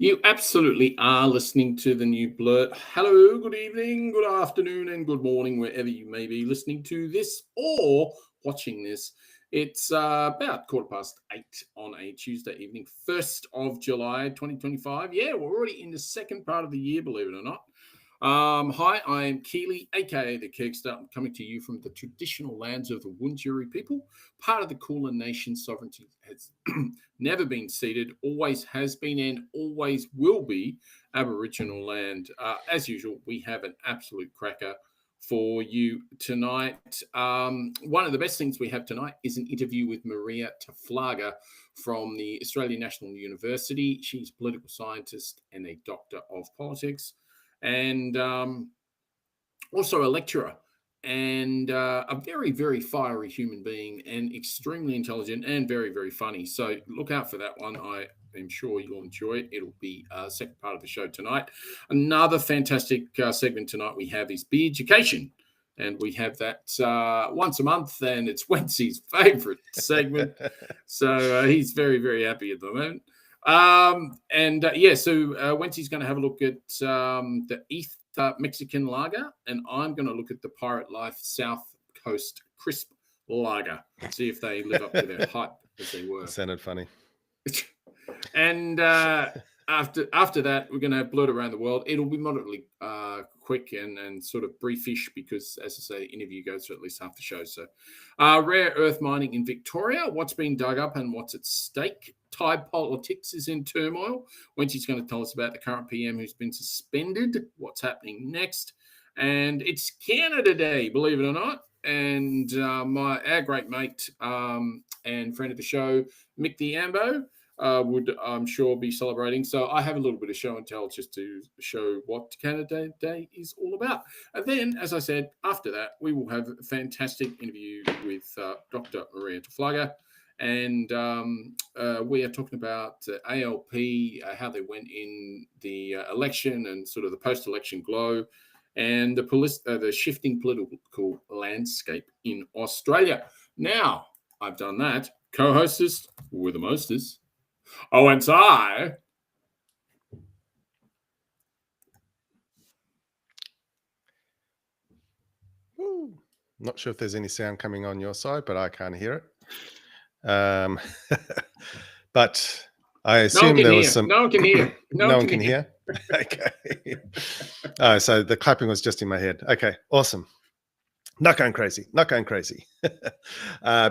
You absolutely are listening to the new blurt. Hello, good evening, good afternoon, and good morning, wherever you may be listening to this or watching this. It's about 8:15 on a Tuesday evening, 1st of July, 2025. Yeah, we're already in the second part of the year, believe it or not. Hi, I am Keely, aka the Kegsta. I'm coming to you from the traditional lands of the Wurundjeri people. Part of the Kulin Nation sovereignty has never been ceded, always has been, and always will be Aboriginal land. As usual, we have an absolute cracker for you tonight. One of the best things we have tonight is an interview with Marija Taflaga from the Australian National University. She's a political scientist and a doctor of politics, and also a lecturer and a very, very fiery human being and extremely intelligent and very, very funny. So look out for that one. I am sure you'll enjoy it. It'll be a second part of the show tonight. Another fantastic segment tonight we have is Be Education. And we have that once a month, and it's Wencee's favourite segment. So he's very, very happy at the moment. So Wencee's going to have a look at the ETH Mexican lager, and I'm going to look at the Pirate Life South Coast Crisp lager, see if they live up to their hype as they were. That sounded funny. And after that, we're going to have Blurt Around the World. It'll be moderately quick and sort of briefish because, as I say, the interview goes for at least half the show. So rare earth mining in Victoria, what's been dug up and what's at stake. Thai politics is in turmoil. Wencee's going to tell us about the current PM who's been suspended, what's happening next. And it's Canada Day, believe it or not. And our great mate and friend of the show, Mick the Ambo, would, I'm sure, be celebrating. So I have a little bit of show and tell just to show what Canada Day is all about. And then, as I said, after that, we will have a fantastic interview with Dr Marija Taflaga. And we are talking about ALP, how they went in the election and sort of the post-election glow and the shifting political landscape in Australia. Now, I've done that. Co-hostess with the mostest. Oh, and I. Not sure if there's any sound coming on your side, but I can't hear it. But I assume there was some. No one can hear. No one can hear. Okay. So the clapping was just in my head. Okay, awesome. Not going crazy.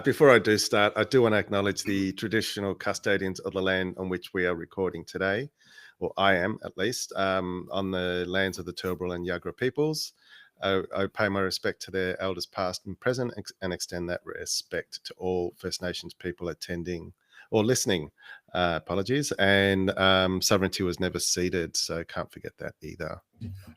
Before I do start, I do want to acknowledge the traditional custodians of the land on which we are recording today, or I am at least, on the lands of the Turrbal and Yuggera peoples. I pay my respect to their elders past and present and extend that respect to all First Nations people attending or listening. Apologies. And sovereignty was never ceded, so can't forget that either.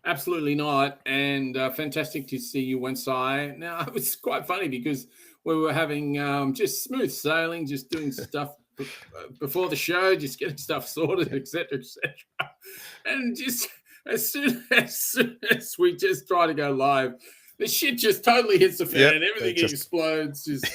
Absolutely not. And fantastic to see you, Wencee. Now, it was quite funny because we were having just smooth sailing, just doing stuff before the show, just getting stuff sorted, etc., etc. And just as soon as we just try to go live, the shit just totally hits the fan. Everything explodes. Just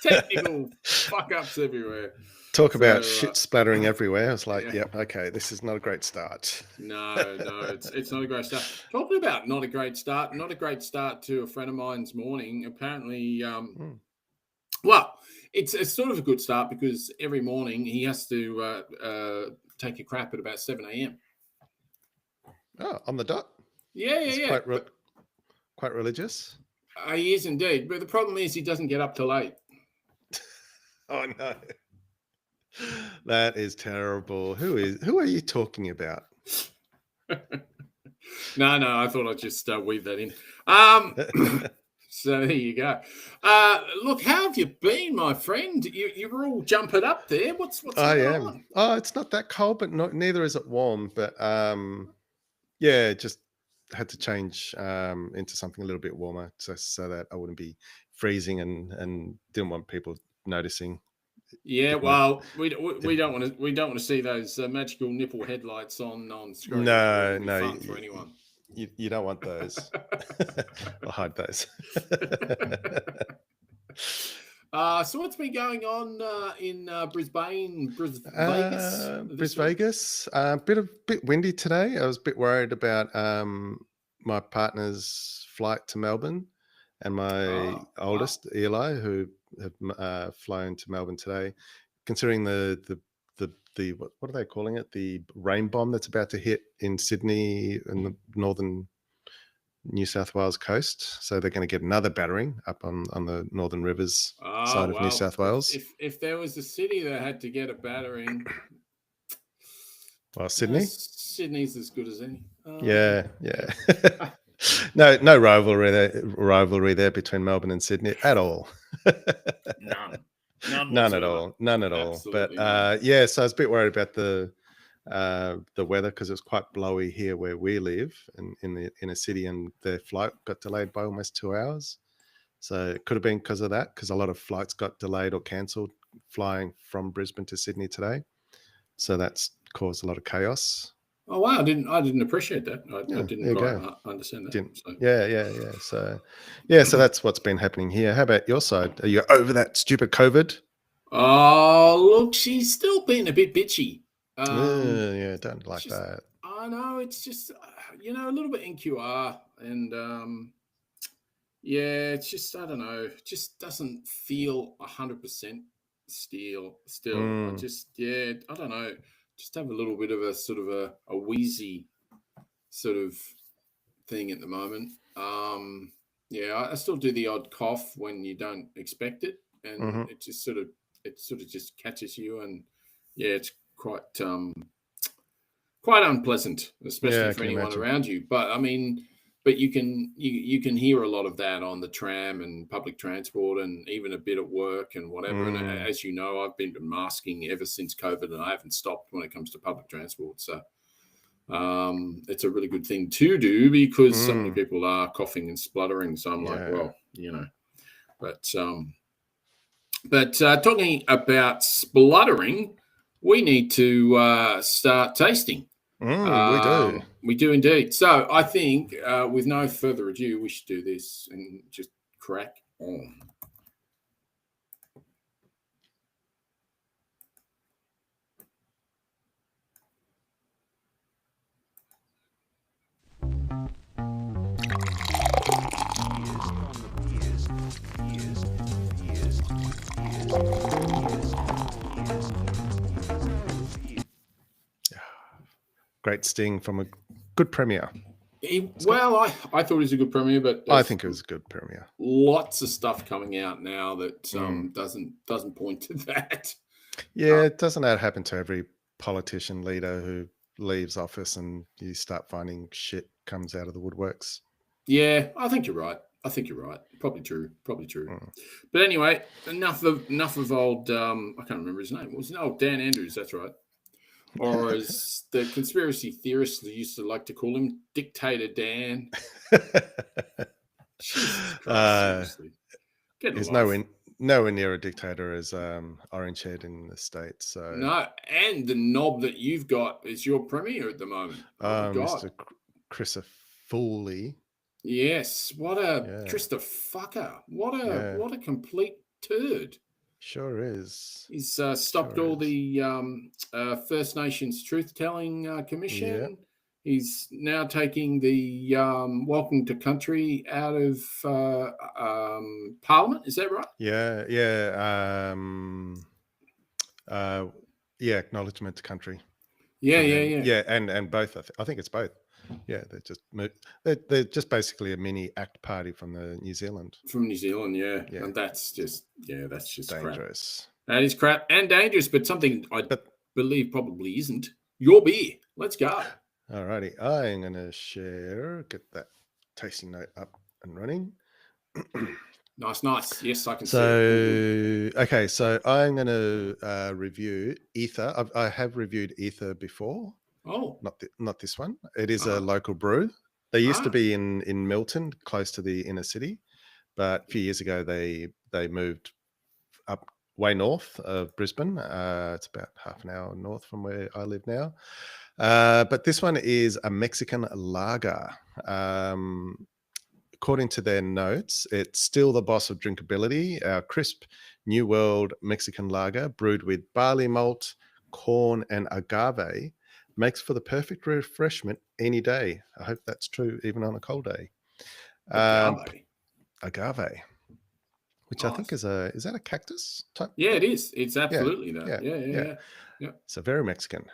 technical fuck-ups everywhere. Talk about shit splattering everywhere. I was like, yep, okay, this is not a great start. No, it's not a great start. Talking about not a great start to a friend of mine's morning. Apparently, well, it's sort of a good start because every morning he has to take a crap at about 7 a.m. Oh, on the dot? Yeah. Quite religious. He is indeed. But the problem is he doesn't get up till 8. Oh, no. That is terrible. Who are you talking about? No, I thought I'd just weave that in. So there you go. Look, how have you been, my friend? You're all jumping up there. What's going on? Oh, it's not that cold, but neither is it warm. But just had to change into something a little bit warmer so that I wouldn't be freezing and didn't want people noticing. Yeah, well, we don't want to see those magical nipple headlights on screen. No, fun for anyone. You don't want those. I'll hide those. So what's been going on in Brisbane, Vegas? Bris Vegas, bit windy today. I was a bit worried about my partner's flight to Melbourne, and my oldest Eli, who have flown to Melbourne today. Considering the what are they calling it? The rain bomb that's about to hit in Sydney and the northern New South Wales coast, so they're going to get another battering up on the Northern Rivers side of New South Wales. If there was a city that had to get a battering, well, Sydney. Sydney's as good as any. Yeah. No rivalry there between Melbourne and Sydney at all. None at all. Absolutely but yeah, so I was a bit worried about the weather because it was quite blowy here where we live in a city, and their flight got delayed by almost 2 hours. So it could have been because of that, because a lot of flights got delayed or cancelled flying from Brisbane to Sydney today. So that's caused a lot of chaos. Oh wow! I didn't appreciate that. I didn't quite understand that. So that's what's been happening here. How about your side? Are you over that stupid COVID? Oh look, she's still being a bit bitchy. Don't like that. I know, it's just a little bit NQR, and it's just, I don't know, it just doesn't feel 100% still. I just I don't know, just have a little bit of a sort of a wheezy sort of thing at the moment. I still do the odd cough when you don't expect it, and it sort of just catches you, and it's quite unpleasant, especially for anyone around you. But I mean, you can hear a lot of that on the tram and public transport, and even a bit at work and whatever. And as you know, I've been masking ever since COVID, and I haven't stopped when it comes to public transport. So it's a really good thing to do, because so many people are coughing and spluttering. So I'm like, well, but talking about spluttering, we need to start tasting. We do. We do indeed. So I think, with no further ado, we should do this and just crack on. Great sting from a good premiere. Well, I thought it was a good premiere, but I think it was a good premiere. Lots of stuff coming out now that doesn't point to that. Yeah, doesn't that happen to every politician leader who leaves office, and you start finding shit comes out of the woodworks? Yeah, I think you're right. Probably true. But anyway, enough of old. I can't remember his name. It was Dan Andrews. That's right. Or as the conspiracy theorists used to like to call him, Dictator Dan. Jesus Christ, seriously. He's nowhere near a dictator as Orange Head in the States. So no, and the knob that you've got is your premier at the moment. Mr. Christopher. Yes, what a Christopher. What a complete turd. Sure is. He's stopped all the First Nations Truth-Telling Commission. Yeah. He's now taking the Welcome to Country out of Parliament. Is that right? Yeah. Acknowledgement to country. Yeah. And both. I think it's both. Yeah, they're just basically a mini ACT party from New Zealand. From New Zealand, yeah. And that's just dangerous. Crap. That is crap and dangerous, but something I believe probably isn't. Your beer. Let's go. Alrighty, I'm going to get that tasting note up and running. Nice. Yes, I can see it. Okay, so I'm going to review Ether. I have reviewed Ether before. Oh, not this one. It is a local brew. They used to be in Milton, close to the inner city, but a few years ago they moved up way north of Brisbane. It's about half an hour north from where I live now. But this one is a Mexican lager according to their notes, it's still the boss of drinkability. Our crisp New World Mexican lager brewed with barley malt, corn, and agave makes for the perfect refreshment any day. I hope that's true even on a cold day. Agave, which nice. I think is that a cactus type? Yeah, it is. It's absolutely that. Yeah. So very Mexican.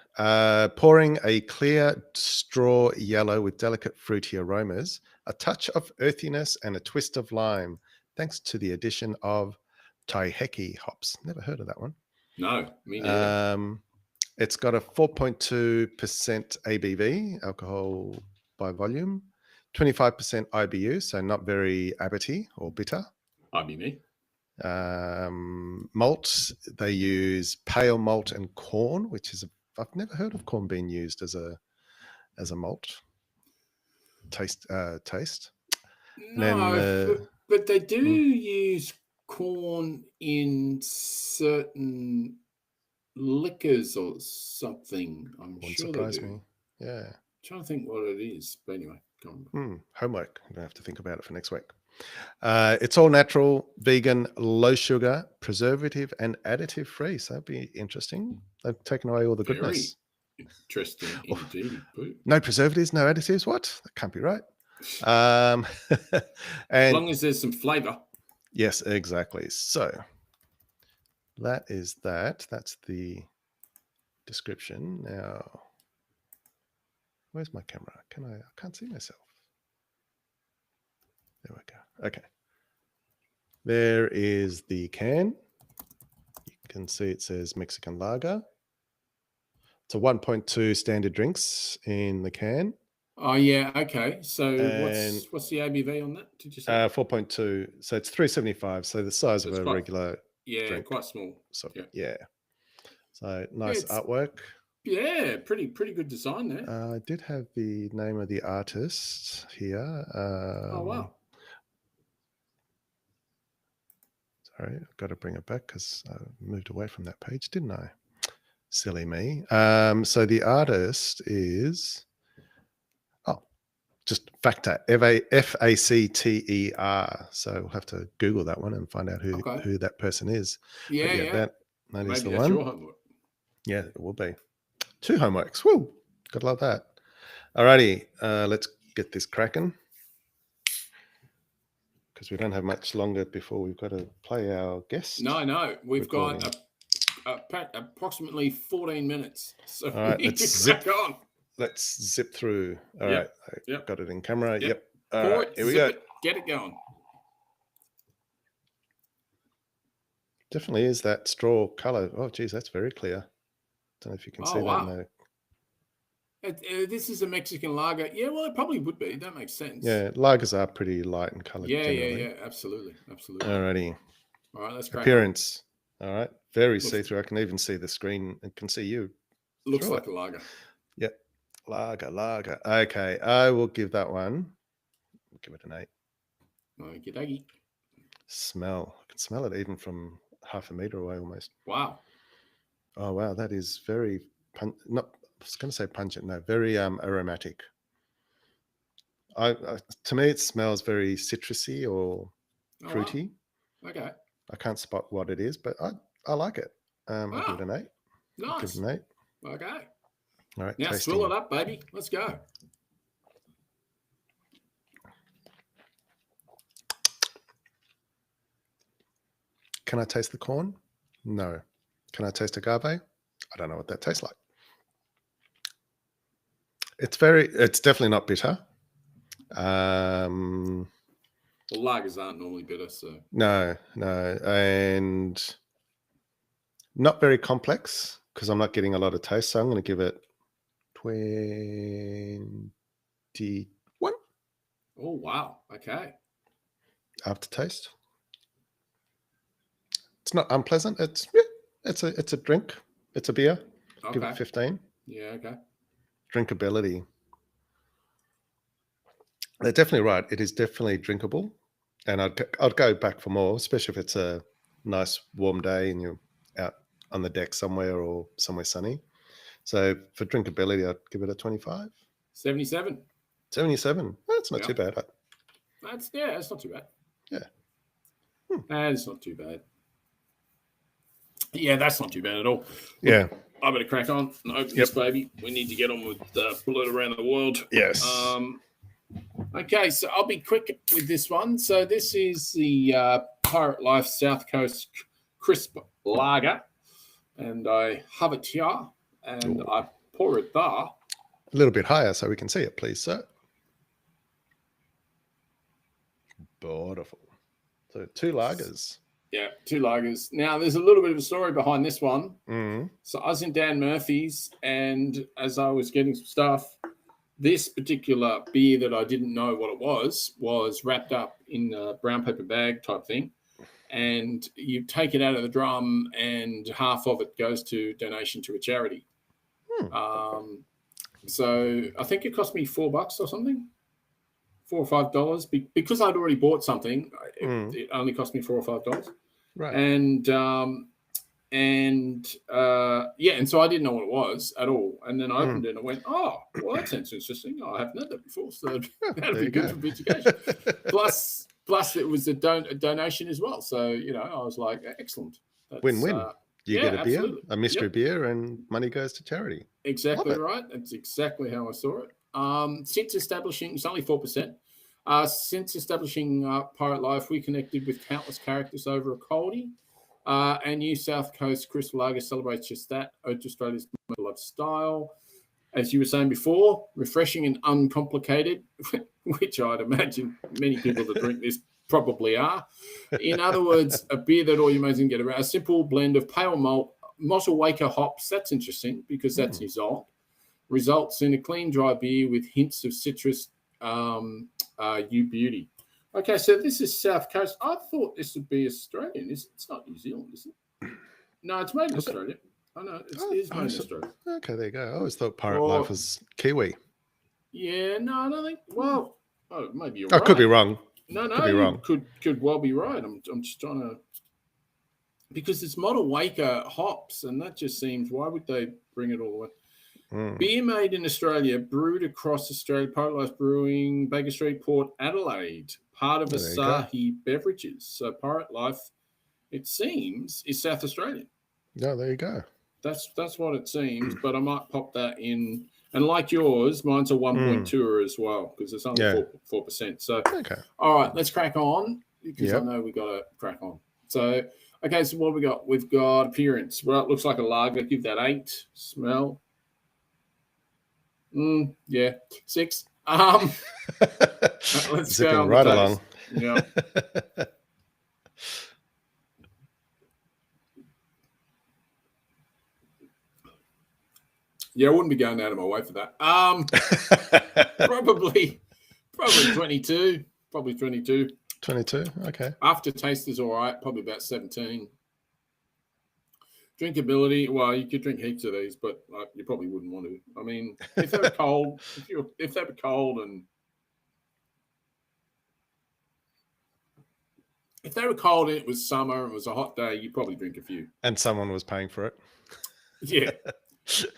Pouring a clear straw yellow with delicate fruity aromas, a touch of earthiness, and a twist of lime, thanks to the addition of Taiheki hops. Never heard of that one. No, me neither. It's got a 4.2% ABV, alcohol by volume, 25% IBU, so not very abbity or bitter. I'd be me. Malts, they use pale malt and corn, which is I've never heard of corn being used as a malt. Taste. No, but they do use corn in certain liquors or something. I'm won't sure surprise they do. me. Yeah. I'm trying to think what it is, but anyway, come on. Homework. You don't have to think about it for next week. It's all natural, vegan, low sugar, preservative, and additive free. So that'd be interesting. They've taken away all the goodness. Interesting indeed. No preservatives, no additives. What? That can't be right. And as long as there's some flavor. Yes, exactly. So that is that. That's the description. Now, where's my camera? I can't see myself. There we go. Okay. There is the can. You can see it says Mexican lager. It's a 1.2 standard drinks in the can. Oh yeah, okay. So what's the ABV on that? Did you say 4.2? So it's 375. So the size of a regular drink. Quite small. So yeah. So nice artwork. Yeah, pretty good design there. I did have the name of the artist here. Oh wow. Sorry, I've got to bring it back because I moved away from that page, didn't I? Silly me. So the artist is just Factor, F-A-C-T-E-R. So we'll have to Google that one and find out who that person is. Yeah. That is the one. Your homework. Yeah, it will be. 2 homeworks. Woo! Gotta love that. Alrighty, let's get this cracking, because we don't have much longer before we've got to play our guest. No, we've got approximately 14 minutes. So all right, let's crack on. Let's zip through. All right, got it in camera. Yep. All right, here we go. Get it going. Definitely is that straw color. Oh, geez, that's very clear. Don't know if you can see that in the... This is a Mexican lager. Yeah, well, it probably would be. That makes sense. Yeah, lagers are pretty light in color. Yeah, absolutely. Alrighty. All right, let's crack appearance. On. All right, very see-through. I can even see the screen and can see you. Looks like a lager. Yep, lager. Okay, I will give that one. I'll give it an 8. Okie dokie. Smell. I can smell it even from half a meter away almost. Wow. Oh wow, that is very I was going to say pungent. No, very aromatic. To me, it smells very citrusy or fruity. Wow. Okay. I can't spot what it is, but I like it. I'll give it an 8. Nice. I'll give it an 8. Okay. All right. Now tasting. swill it up, baby. Let's go. Can I taste the corn? No. Can I taste agave? I don't know what that tastes like. It's definitely not bitter. Well, lagers aren't normally bitter, so. No. And not very complex because I'm not getting a lot of taste. So I'm going to give it 21. Oh, wow. Okay. Aftertaste. It's not unpleasant. It's a drink. It's a beer. Okay. Give it 15. Yeah, okay. Drinkability. They're definitely right. It is definitely drinkable, and I'd go back for more, especially if it's a nice warm day and you're out on the deck somewhere or somewhere sunny. So for drinkability, I'd give it a 25. 77. 77. That's not too bad. That's not too bad. Yeah. That's not too bad. Yeah, that's not too bad at all. Yeah. I better crack on and open this baby. We need to get on with Blurt around the world. Yes. Okay, so I'll be quick with this one. So this is the Pirate Life South Coast Crisp Lager, and I have it here, and I pour it there. A little bit higher so we can see it, please, sir. Beautiful. So 2 lagers. Yeah, 2 lagers. Now, there's a little bit of a story behind this one. Mm. So I was in Dan Murphy's, and as I was getting some stuff, this particular beer that I didn't know what it was wrapped up in a brown paper bag type thing. And you take it out of the drum, and half of it goes to donation to a charity. So I think it cost me $4 or something, $4 or $5, because I'd already bought something. It only cost me $4 or $5, right? And so I didn't know what it was at all. And then I opened it and I went, "Oh, well, that sounds interesting. I haven't had that before, so that'd be good for education." Plus, it was a donation as well. So I was like, "Excellent, win-win." You get a beer, absolutely. a mystery beer, and money goes to charity. Exactly right. That's exactly how I saw it. Since establishing, it's only 4%. Since establishing Pirate Life, we connected with countless characters over a coldie. And New South Coast Crisp Lager celebrates just that, ode to Australia's beloved style. As you were saying before, refreshing and uncomplicated, which I'd imagine many people that drink this probably are. In other words, a beer that all you mates can get around. A simple blend of pale malt, Mottlewaker hops, that's interesting because that's New Zealand, results in a clean, dry beer with hints of citrus, beauty. Okay, so this is South Coast. I thought this would be Australian. It's not New Zealand, is it? No, it's made in Australia. I know, it is made in Australia. Okay, there you go. I always thought Pirate Life was Kiwi. Yeah, no, I don't think. Well, maybe you're I right. could be wrong. No, could be wrong. Could well be right. I'm just trying to, because it's Mottlewaker hops, and that just seems, why would they bring it all the way? Beer made in Australia, brewed across Australia, Pirate Life Brewing, Baker Street, Port Adelaide, part of Asahi Beverages. So Pirate Life, it seems, is South Australian. Yeah, there you go. That's what it seems, but I might pop that in. And like yours, mine's a 1.2 as well, because it's only 4%. So, all right, let's crack on, because I know we got to crack on. So, okay, so what have we got? We've got appearance. Well, it looks like a lager. Give that 8. Smell. 6. Let's go right along. Yeah. Yeah, I wouldn't be going out of my way for that. Probably 22. Probably 22. 22, okay. Aftertaste is all right. Probably about 17. Drinkability, well, you could drink heaps of these, but you probably wouldn't want to. I mean, if they were cold, if they were cold and if they were cold and it was summer and it was a hot day, you'd probably drink a few. And someone was paying for it. Yeah,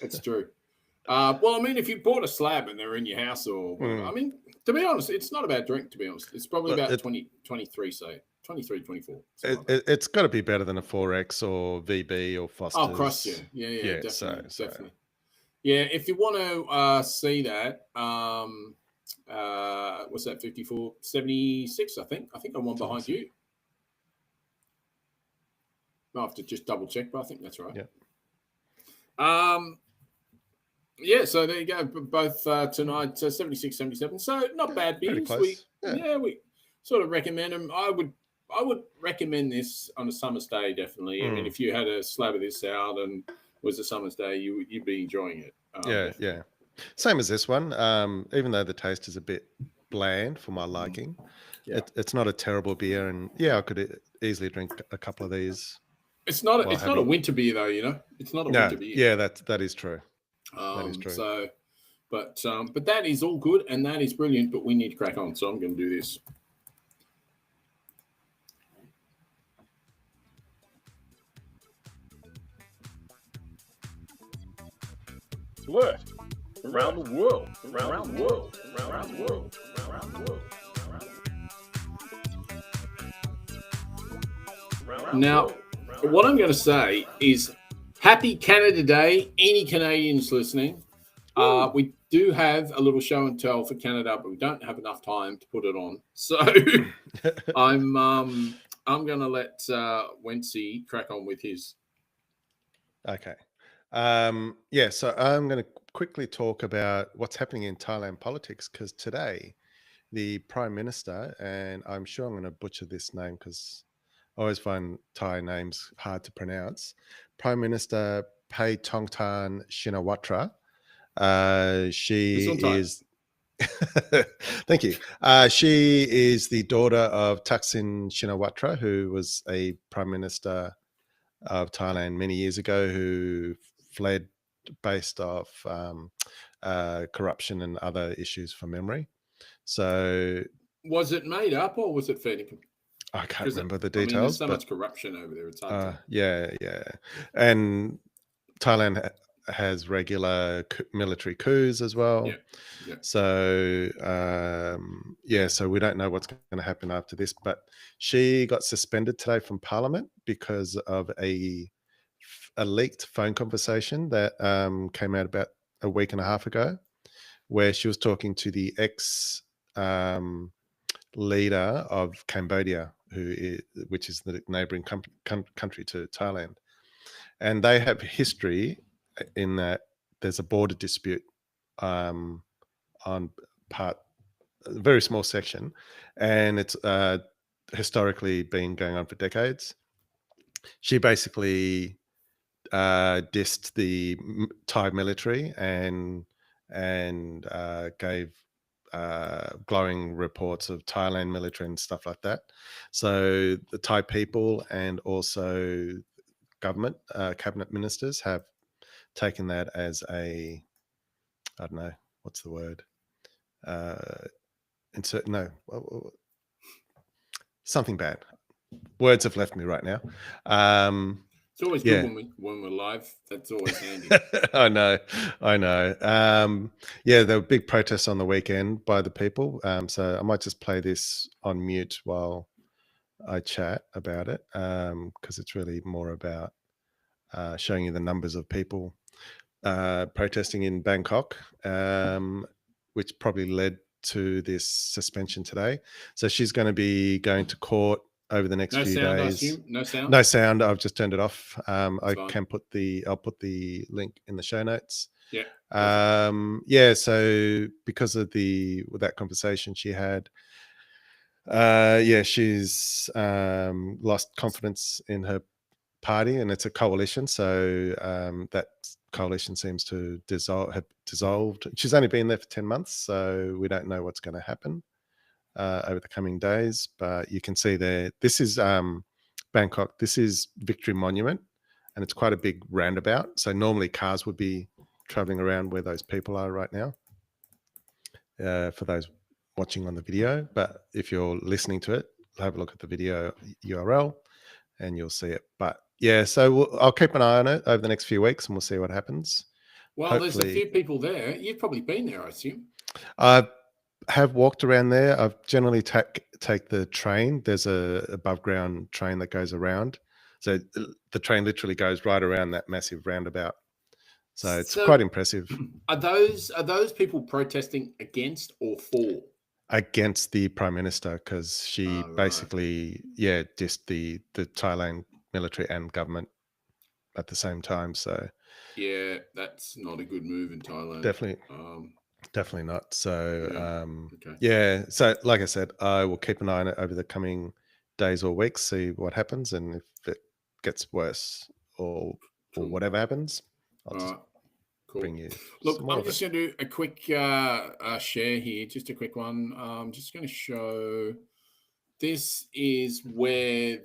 that's true. Well, I mean, if you bought a slab and they're in your house or whatever, I mean, to be honest, it's not a bad drink, to be honest. It's probably about 23, say. 23, 24. It's got to be better than a 4X or VB or Foster's. Oh, cross, yeah, definitely. Definitely. Yeah, if you want to see that, what's that, 54, 76, I think. I think I'm one behind you. I'll have to just double check, but I think that's right. Yeah. So there you go. Both tonight, 76, 77. So not bad beers. We sort of recommend them. I would recommend this on a summer's day, definitely. I mean, if you had a slab of this out and it was a summer's day, you'd be enjoying it. Yeah. Same as this one. Even though the taste is a bit bland for my liking, it's not a terrible beer. And I could easily drink a couple of these. It's not a winter beer though, It's not a winter beer. Yeah, that is true. That is true. So, but that is all good and that is brilliant. But we need to crack on, so I'm going to do this. Blurt around the world, around the world, around the world, around the world. Now, what I'm going to say is happy Canada Day, any Canadians listening. We do have a little show and tell for Canada, but we don't have enough time to put it on. So I'm going to let Wencee crack on with his. Okay. So I'm going to quickly talk about what's happening in Thailand politics, because today the Prime Minister, and I'm sure I'm going to butcher this name because I always find Thai names hard to pronounce, Prime Minister Paetongtarn Shinawatra. She is... Thank you. She is the daughter of Thaksin Shinawatra, who was a Prime Minister of Thailand many years ago, who fled based off corruption and other issues from memory. So, was it made up or was it fair? I can't remember the details. There's so much corruption over there. It's hard yeah. And Thailand has regular military coups as well. Yeah. So, so we don't know what's going to happen after this. But she got suspended today from Parliament because of a leaked phone conversation that came out about a week and a half ago, where she was talking to the ex leader of Cambodia, which is the neighboring country to Thailand. And they have history in that there's a border dispute on a very small section, and it's historically been going on for decades. She basically dissed the Thai military and gave glowing reports of Thailand military and stuff like that. So the Thai people and also government cabinet ministers have taken that as I don't know, what's the word? Something bad. Words have left me right now. It's always good when we're live. That's always handy. I know. There were big protests on the weekend by the people. So I might just play this on mute while I chat about it, because it's really more about showing you the numbers of people protesting in Bangkok, which probably led to this suspension today. So she's going to be going to court over the next few days. No sound? No sound. I've just turned it off. I'll put the link in the show notes. Yeah. So because of that conversation she had, she's lost confidence in her party, and it's a coalition. So that coalition seems to have dissolved. She's only been there for 10 months, so we don't know what's going to happen over the coming days. But you can see there, this is Bangkok. This is Victory Monument, and it's quite a big roundabout. So normally cars would be traveling around where those people are right now, for those watching on the video. But if you're listening to it, have a look at the video URL and you'll see it. But yeah, so I'll keep an eye on it over the next few weeks and we'll see what happens. Well, there's a few people there. You've probably been there, I assume. I have walked around there. I've generally take the train. There's a above ground train that goes around. So the train literally goes right around that massive roundabout. So it's quite impressive. Are those people protesting against or for? Against the Prime Minister, because she basically dissed the Thailand military and government at the same time. So yeah, that's not a good move in Thailand. Definitely not. So so like I said, I will keep an eye on it over the coming days or weeks, see what happens, and if it gets worse or whatever happens, I'll just bring you. Look, I'm just going to do a quick share here, just a quick one. I'm just going to show. This is where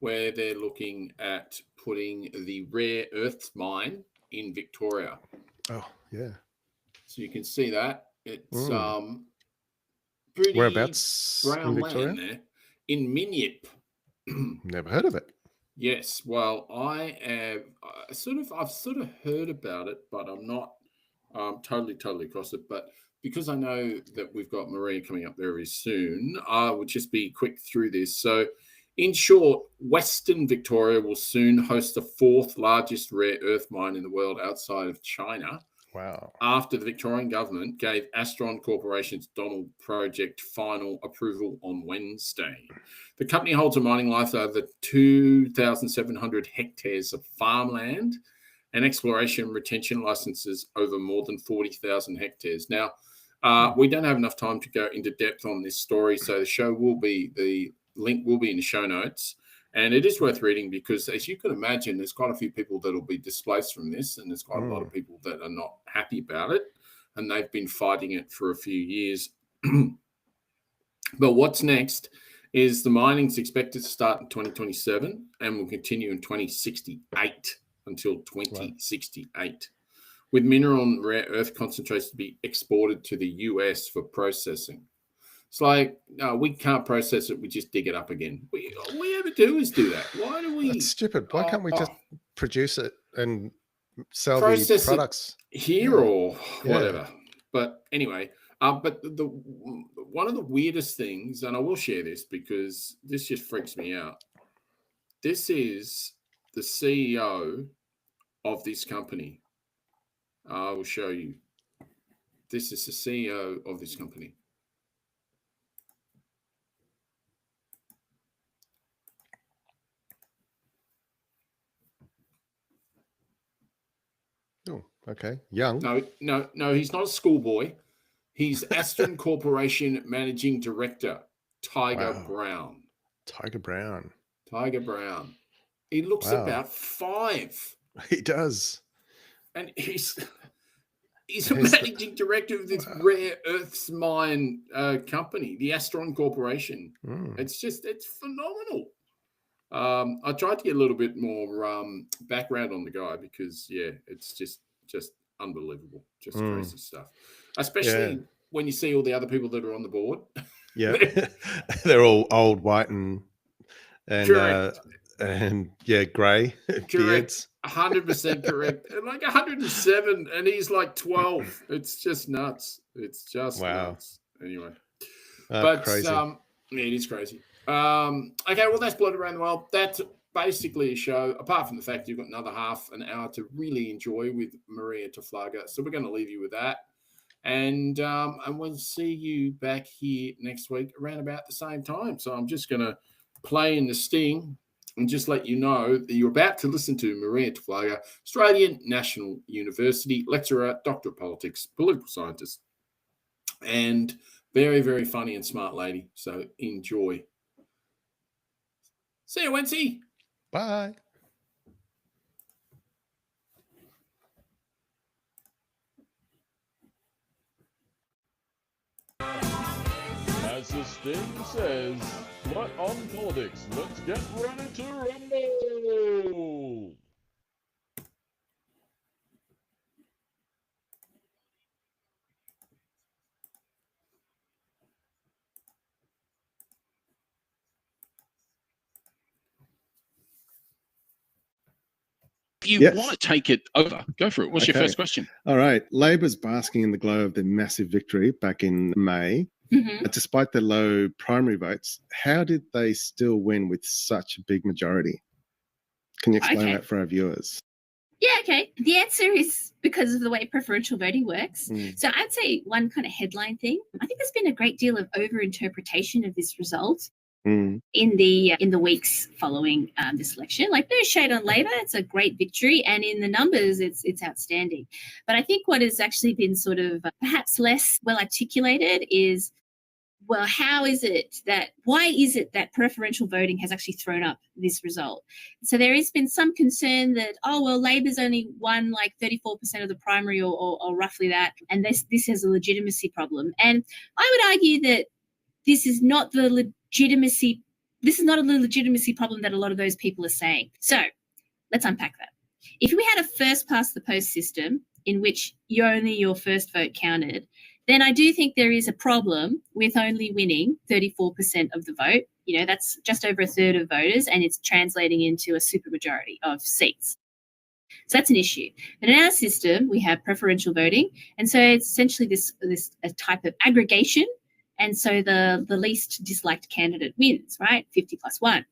where they're looking at putting the rare earths mine in Victoria. Oh yeah. So you can see that it's pretty whereabouts brown in Victoria? land there in Minyip. Never heard of it. Yes, well, I've sort of heard about it, but I'm not totally across it. But because I know that we've got Maria coming up very soon, I will just be quick through this. So, in short, Western Victoria will soon host the 4th largest rare earth mine in the world outside of China. Wow. After the Victorian government gave Astron Corporation's Donald project final approval on Wednesday. The company holds a mining license over 2,700 hectares of farmland and exploration retention licenses over more than 40,000 hectares. Now, we don't have enough time to go into depth on this story, so the link will be in the show notes. And it is worth reading because, as you can imagine, there's quite a few people that will be displaced from this, and there's quite a lot of people that are not happy about it, and they've been fighting it for a few years. But what's next is the mining's expected to start in 2027 and will continue in 2068 until 2068, with mineral and rare earth concentrates to be exported to the US for processing. It's like, no, we can't process it. We just dig it up again. All we ever do is do that. Why do we? That's stupid. Why can't we just produce it and sell process the products here or whatever? But anyway, but the one of the weirdest things, and I will share this because this just freaks me out. This is the CEO of this company. I will show you. This is the CEO of this company. Oh, okay. Young. No, he's not a schoolboy. He's Astron Corporation Managing Director, Tiger Brown. Tiger Brown. He looks about 5. He does. And he's a managing director of this rare earths mine company, the Astron Corporation. It's phenomenal. I tried to get a little bit more background on the guy because, it's just unbelievable, just crazy stuff. Especially when you see all the other people that are on the board. Yeah, they're all old, white, and grey beards. 100% correct. And like 107, and he's like 12. It's just nuts. It's just nuts. Anyway, but crazy. It is crazy. Okay, well, that's Blurt Around the World. That's basically a show, apart from the fact you've got another half an hour to really enjoy with Marija Taflaga. So we're going to leave you with that. And we'll see you back here next week around about the same time. So I'm just going to play in the sting and just let you know that you're about to listen to Marija Taflaga, Australian National University lecturer, Doctor of Politics, political scientist, and very, very funny and smart lady. So enjoy. See you, Wencee. Bye. As the sting says, what on politics? Let's get ready to rumble! If you want to take it over, go for it. What's your first question? All right. Labor's basking in the glow of their massive victory back in May. Despite the low primary votes, how did they still win with such a big majority? Can you explain that for our viewers? Yeah, okay. The answer is because of the way preferential voting works. So I'd say one kind of headline thing. I think there's been a great deal of over-interpretation of this result in the weeks following this election. Like, no shade on Labor, it's a great victory, and in the numbers, it's outstanding. But I think what has actually been sort of perhaps less well articulated is, well, why is it that preferential voting has actually thrown up this result? So there has been some concern that, Labor's only won like 34% of the primary or roughly that, and this has a legitimacy problem. And I would argue that this is not a legitimacy problem that a lot of those people are saying. So let's unpack that. If we had a first past the post system in which your first vote counted, then I do think there is a problem with only winning 34% of the vote. You know, that's just over a third of voters, and it's translating into a supermajority of seats. So that's an issue. But in our system, we have preferential voting. And so it's essentially this a type of aggregation. And so the least disliked candidate wins, right? 50 plus 1.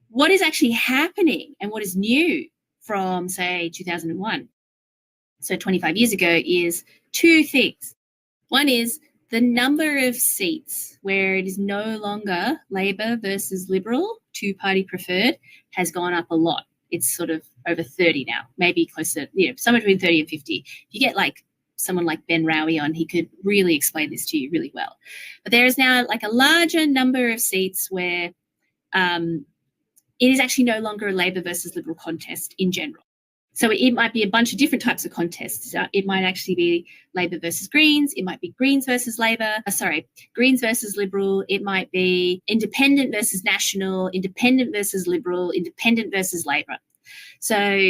What is actually happening and what is new from, say, 2001, so 25 years ago, is two things. One is the number of seats where it is no longer Labor versus Liberal, two-party preferred, has gone up a lot. It's sort of over 30 now, maybe closer, somewhere between 30 and 50. If you get like someone like Ben Rowie on, he could really explain this to you really well. But there is now like a larger number of seats where it is actually no longer a Labor versus Liberal contest in general. So it might be a bunch of different types of contests. It might actually be Labor versus Greens. It might be Greens versus Labor. Greens versus Liberal. It might be Independent versus National, Independent versus Liberal, Independent versus Labor. So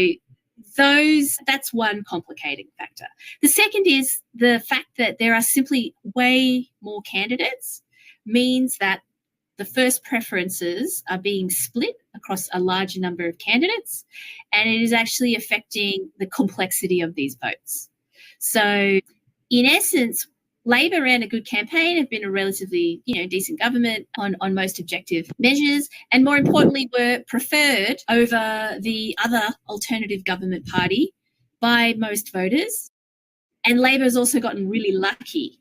that's one complicating factor. The second is the fact that there are simply way more candidates means that the first preferences are being split across a larger number of candidates, and it is actually affecting the complexity of these votes. So in essence, Labor ran a good campaign, have been a relatively, decent government on most objective measures, and more importantly were preferred over the other alternative government party by most voters. And Labor has also gotten really lucky,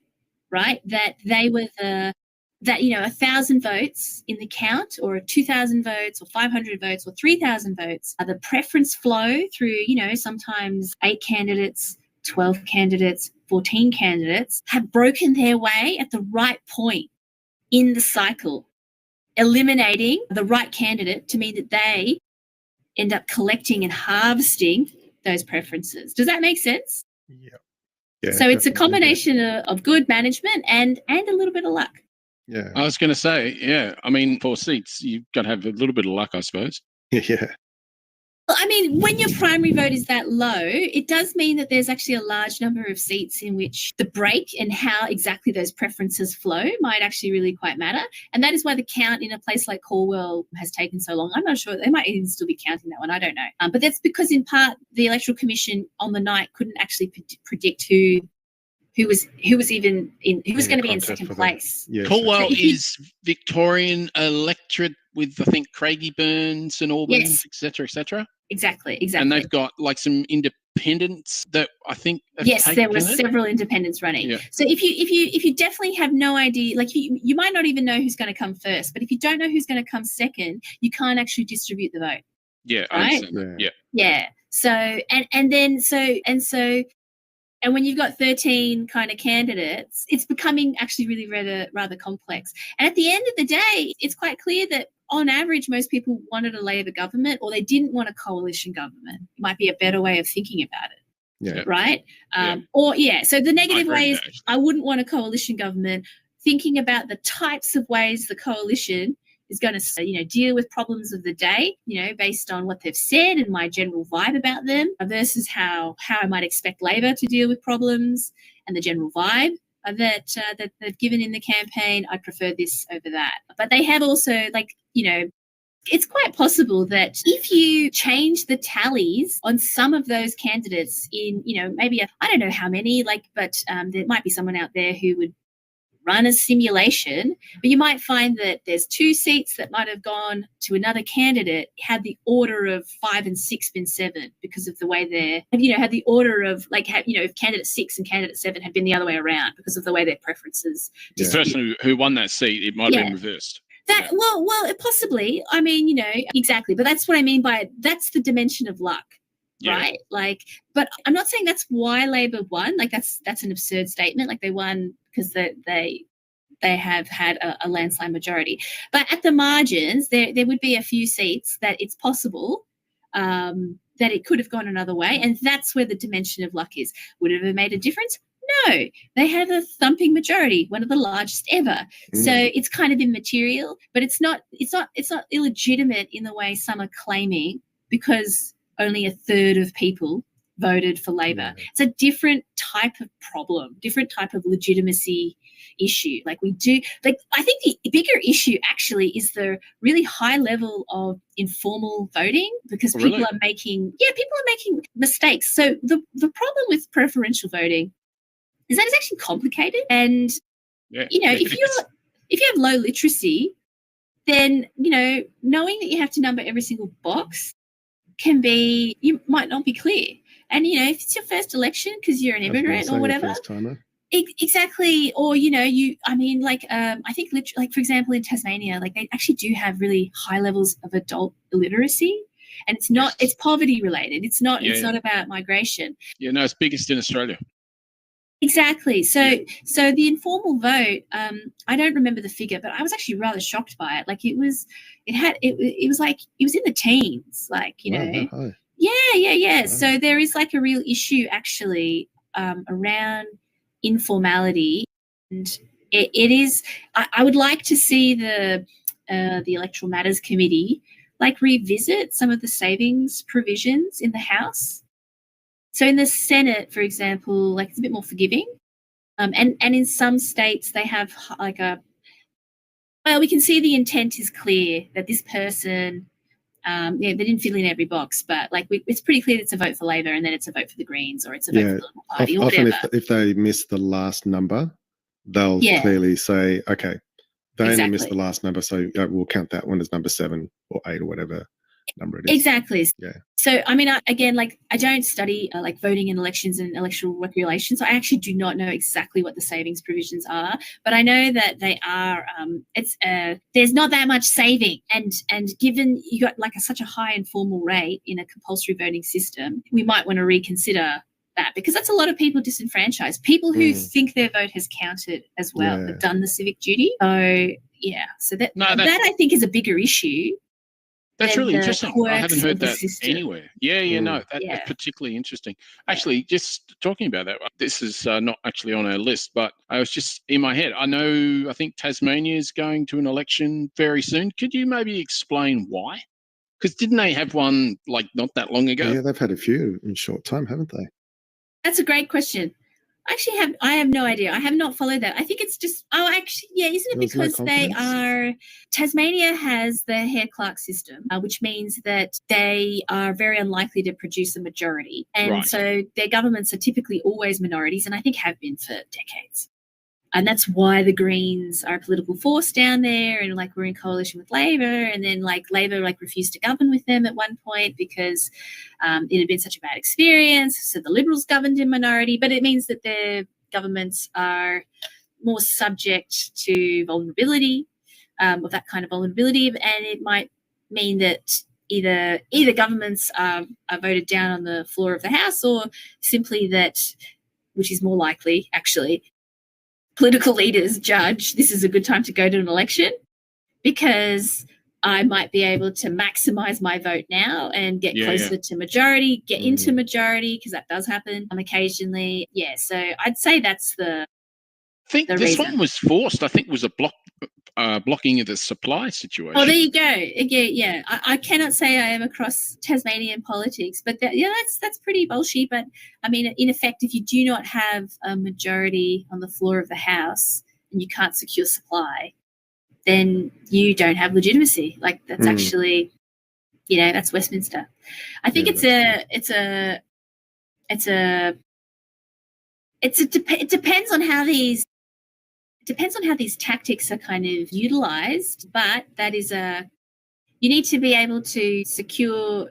right, that they were 1,000 votes in the count, or 2,000 votes, or 500 votes, or 3,000 votes are the preference flow through, sometimes 8 candidates, 12 candidates, 14 candidates have broken their way at the right point in the cycle, eliminating the right candidate to mean that they end up collecting and harvesting those preferences. Does that make sense? Yeah. So it's a combination of good management and a little bit of luck. Yeah. I was going to say, yeah. I mean, 4 seats, you've got to have a little bit of luck, I suppose. Yeah. Well, I mean, when your primary vote is that low, it does mean that there's actually a large number of seats in which the break and how exactly those preferences flow might actually really quite matter. And that is why the count in a place like Cornwall has taken so long. I'm not sure. They might even still be counting that one. I don't know. But that's because, in part, the Electoral Commission on the night couldn't actually predict who was going to be in second place. Yes, Cornwall right. is Victorian electorate with, I think, Craigie Burns and Albans, Yes. et cetera, et cetera. Exactly. And they've got like some independents that I think have Yes, there were taken it. several independents running. Yeah. So if you definitely have no idea, like you might not even know who's going to come first, but if you don't know who's going to come second, you can't actually distribute the vote. Yeah, I Right? understand. Yeah. Yeah. So and when you've got 13 kind of candidates, it's becoming actually really rather complex. And at the end of the day, it's quite clear that on average, most people wanted a Labor government, or they didn't want a coalition government. It might be a better way of thinking about it. Yeah. Right? So the negative agree way with is that. I wouldn't want a coalition government. Thinking about the types of ways the coalition is going to, deal with problems of the day, based on what they've said and my general vibe about them, versus how I might expect Labor to deal with problems and the general vibe that they've given in the campaign. I prefer this over that. But they have also, it's quite possible that if you change the tallies on some of those candidates in, maybe I don't know how many, but there might be someone out there who would run a simulation, but you might find that there's 2 seats that might have gone to another candidate, had the order of 5 and 6 been 7 because of the way they're, had the order of if candidate 6 and candidate 7 had been the other way around because of the way their preferences. The person who won that seat, it might have been reversed. Well, possibly. I mean, exactly. But that's what I mean by that's the dimension of luck, right? But I'm not saying that's why Labor won. That's an absurd statement. They won because they have had a landslide majority. But at the margins, there would be a few seats that it's possible that it could have gone another way, and that's where the dimension of luck is. Would it have made a difference? No, they had a thumping majority, one of the largest ever. So it's kind of immaterial, but it's not illegitimate in the way some are claiming because only a third of people voted for Labor. It's a different type of problem, different type of legitimacy issue. Like we do, like I think the bigger issue actually is the really high level of informal voting, because people are making mistakes. So the problem with preferential voting is that it's actually complicated, and if you have low literacy, then knowing that you have to number every single box you might not be clear. And if it's your first election because you're an immigrant or whatever, exactly, or I think like for example in Tasmania, like they actually do have really high levels of adult illiteracy, and it's poverty related. It's not about migration. Yeah, no, it's biggest in Australia. Exactly. So the informal vote, I don't remember the figure, but I was actually rather shocked by it. Like it was in the teens, like, Wow, Yeah. Wow. So there is like a real issue actually around informality, and it is. I would like to see the Electoral Matters Committee like revisit some of the savings provisions in the House. So in the Senate, for example, like it's a bit more forgiving, and in some states they have like we can see the intent is clear that this person, they didn't fill in every box, but like it's pretty clear that it's a vote for Labor, and then it's a vote for the Greens, or it's a vote for the Liberal Party, or often whatever. if they miss the last number, they'll clearly say, okay, they only missed the last number, so we'll count that one as number 7 or 8 or whatever number it is. Exactly. Yeah. So, I mean, I don't study like voting and elections and electoral regulations. So I actually do not know exactly what the savings provisions are, but I know that they are. There's not that much saving, and given you got like such a high informal rate in a compulsory voting system, we might want to reconsider that, because that's a lot of people disenfranchised, people who think their vote has counted as well, have done the civic duty. So that I think is a bigger issue. That's really interesting. I haven't heard that anywhere. No, that's particularly interesting. Actually, just talking about that, this is not actually on our list, but I was just in my head. I think Tasmania is going to an election very soon. Could you maybe explain why? Because didn't they have one like not that long ago? Yeah, they've had a few in short time, haven't they? That's a great question. I have no idea. I have not followed that. I think it's just, isn't it because Tasmania has the Hare-Clark system, which means that they are very unlikely to produce a majority. And so their governments are typically always minorities, and I think have been for decades. And that's why the Greens are a political force down there, and like we're in coalition with Labor, and then like Labor like refused to govern with them at one point because it had been such a bad experience. So the Liberals governed in minority, but it means that their governments are more subject to vulnerability, of that kind of vulnerability, and it might mean that either governments are voted down on the floor of the House, or simply that, which is more likely actually, political leaders judge this is a good time to go to an election because I might be able to maximize my vote now and get closer to majority, get into majority, because that does happen occasionally. Yeah, so I'd say that's the I think this reason. One was forced. I think it was a blocking of the supply situation. Oh, there you go. Yeah. I cannot say I am across Tasmanian politics, but that's pretty bullshit. But I mean, in effect, if you do not have a majority on the floor of the House and you can't secure supply, then you don't have legitimacy. Like that's actually, that's Westminster. I think it depends on how these. Depends on how these tactics are kind of utilised, but that is you need to be able to secure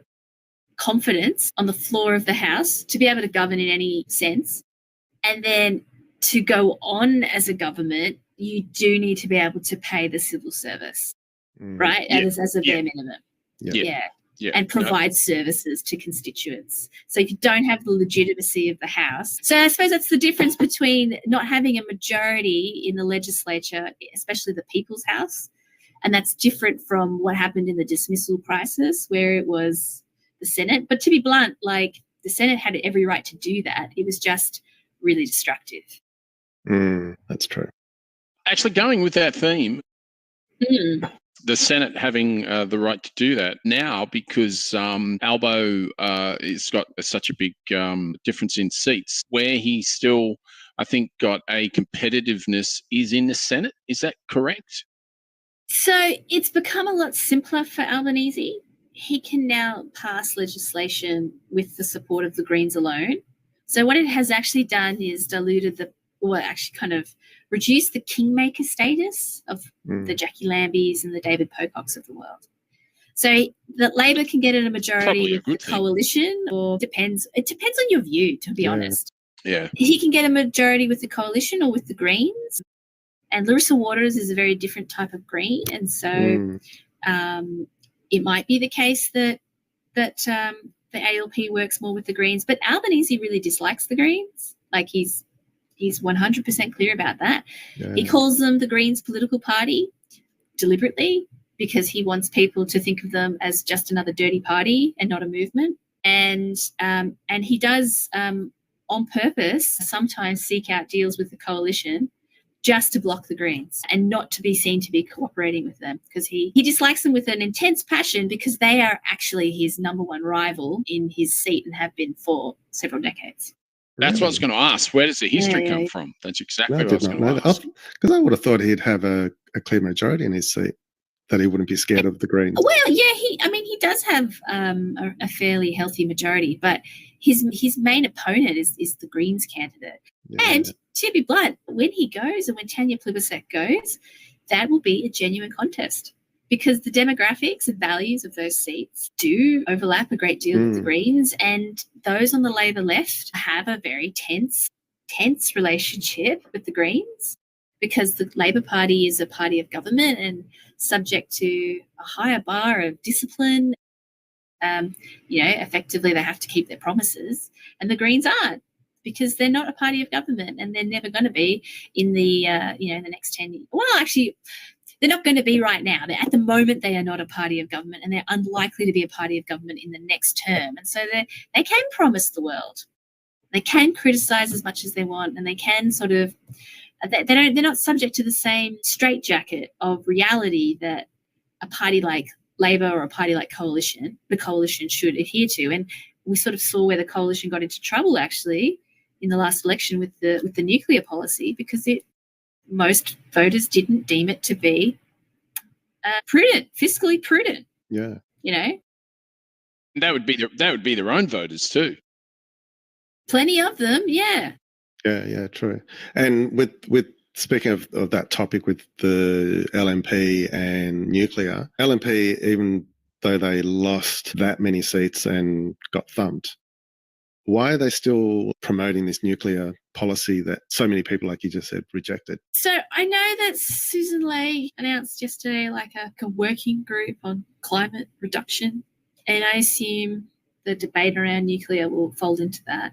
confidence on the floor of the House to be able to govern in any sense. And then to go on as a government, you do need to be able to pay the civil service, right? Yeah. As a bare minimum. Yeah. And provide services to constituents. So if you don't have the legitimacy of the House, so I suppose that's the difference between not having a majority in the legislature, especially the People's House, and that's different from what happened in the dismissal crisis where it was the Senate. But to be blunt, like the Senate had every right to do that. It was just really destructive. That's true. Actually, going with that theme, the Senate having the right to do that now because Albo has got such a big difference in seats, where he still I think, got a competitiveness is in the Senate. Is that correct? So it's become a lot simpler for Albanese. He can now pass legislation with the support of the Greens alone. So what it has actually done is diluted kind of reduced the kingmaker status of the Jackie Lambies and the David Pococks of the world. So that Labor can get a majority with the coalition, or it depends on your view, to be honest. Yeah. He can get a majority with the coalition or with the Greens. And Larissa Waters is a very different type of Green. And so it might be the case that the ALP works more with the Greens. But Albanese really dislikes the Greens. Like he's 100% clear about that. Yeah. He calls them the Greens political party deliberately, because he wants people to think of them as just another dirty party and not a movement. And he does on purpose sometimes seek out deals with the coalition just to block the Greens and not to be seen to be cooperating with them, because he dislikes them with an intense passion, because they are actually his number one rival in his seat and have been for several decades. That's what I was going to ask. Where does the history come from? That's exactly what I was going to ask. Because I would have thought he'd have a clear majority in his seat, that he wouldn't be scared of the Greens. Well, yeah, he does have a fairly healthy majority, but his main opponent is the Greens candidate. Yeah. And to be blunt, when he goes and when Tanya Plibersek goes, that will be a genuine contest, because the demographics and values of those seats do overlap a great deal with the Greens, and those on the Labor left have a very tense relationship with the Greens, because the Labor Party is a party of government and subject to a higher bar of discipline. Effectively they have to keep their promises, and the Greens aren't, because they're not a party of government, and they're never going to be in the in the next 10 years. Well, actually, they're not going to be right now. At the moment, they are not a party of government, and they're unlikely to be a party of government in the next term. And so they can promise the world. They can criticise as much as they want, and they can sort of they're not subject to the same straitjacket of reality that a party like Labor or a party like the coalition should adhere to. And we sort of saw where the coalition got into trouble, actually, in the last election with the nuclear policy, because most voters didn't deem it to be fiscally prudent. Yeah, that would be their own voters too. Plenty of them, yeah. Yeah, true. And with speaking of that topic with the LNP and nuclear, LNP, even though they lost that many seats and got thumped, why are they still promoting this nuclear policy that so many people, like you just said, rejected? So I know that Susan Ley announced yesterday like a working group on climate reduction, and I assume the debate around nuclear will fold into that.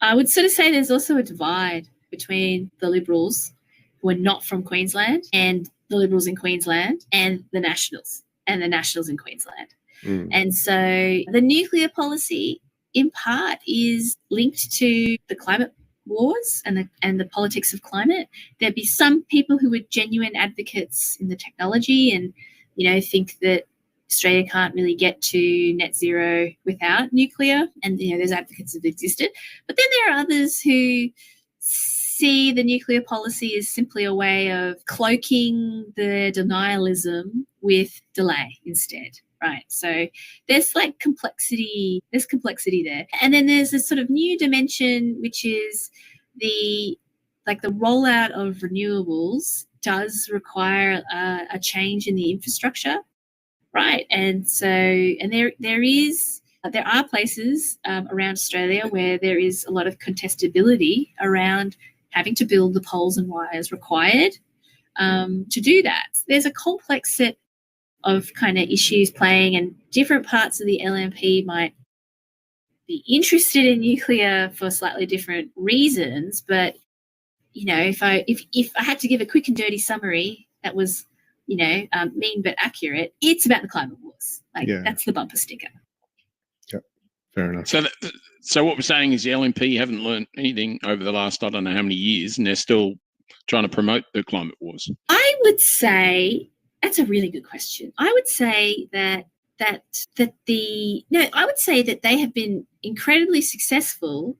I would sort of say there's also a divide between the Liberals, who are not from Queensland, and the Liberals in Queensland, and the Nationals in Queensland. And so the nuclear policy, in part, is linked to the climate wars and the politics of climate. There'd be some people who are genuine advocates in the technology and, think that Australia can't really get to net zero without nuclear, and those advocates have existed. But then there are others who see the nuclear policy as simply a way of cloaking the denialism with delay instead, right? So there's complexity there. And then there's this sort of new dimension, which is the rollout of renewables does require a change in the infrastructure. Right, and so there are places around Australia where there is a lot of contestability around having to build the poles and wires required to do that. There's a complex set of kind of issues playing, and different parts of the LNP might be interested in nuclear for slightly different reasons. But if I had to give a quick and dirty summary that was mean but accurate, it's about the climate wars. That's the bumper sticker. Yep, fair enough. So what we're saying is the LNP haven't learned anything over the last I don't know how many years, and they're still trying to promote the climate wars. I would say that's a really good question. I would say that they have been incredibly successful